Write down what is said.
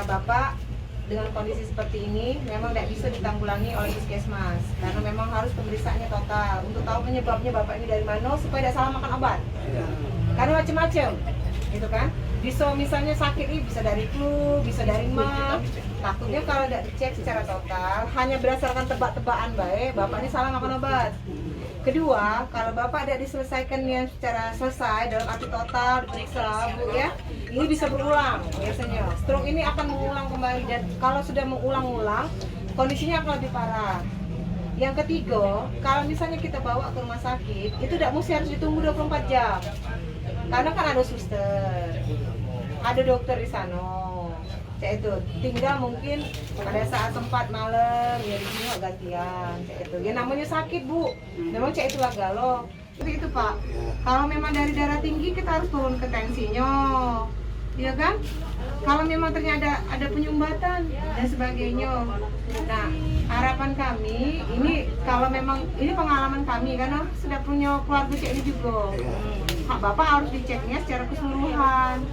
Bapak dengan kondisi seperti ini memang tidak bisa ditanggulangi oleh puskesmas karena memang harus pemeriksaannya total untuk tahu penyebabnya Bapak ini dari mana supaya tidak salah makan obat. Karena macam-macam, gitu kan? Bisa misalnya sakit ini bisa dari flu, bisa dari mah. Takutnya kalau tidak dicek secara total, hanya berdasarkan tebak-tebakan baik, Bapak ini salah makan obat. Kedua, kalau Bapak tidak diselesaikannya secara selesai dalam arti total diperiksa, Bu ya, ini bisa berulang biasanya. Stroke ini akan mengulang kembali dan kalau sudah mengulang-ulang, kondisinya akan lebih parah. Yang ketiga, kalau misalnya kita bawa ke rumah sakit, itu tidak mesti harus ditunggu 24 jam. Karena kan ada suster, ada dokter di sana. Kayak itu, tinggal mungkin pada saat sempat malam ya di sini gantian kayak itu. Ya namanya sakit Bu, memang kayak itulah galau. Itu Pak. Kalau memang dari darah tinggi kita harus turun ke tensinya, ya kan? Kalau memang ternyata ada penyumbatan dan sebagainya. Nah, harapan kami ini kalau memang ini pengalaman kami karena sudah punya keluarga kayak ini juga. Bapak harus diceknya secara keseluruhan.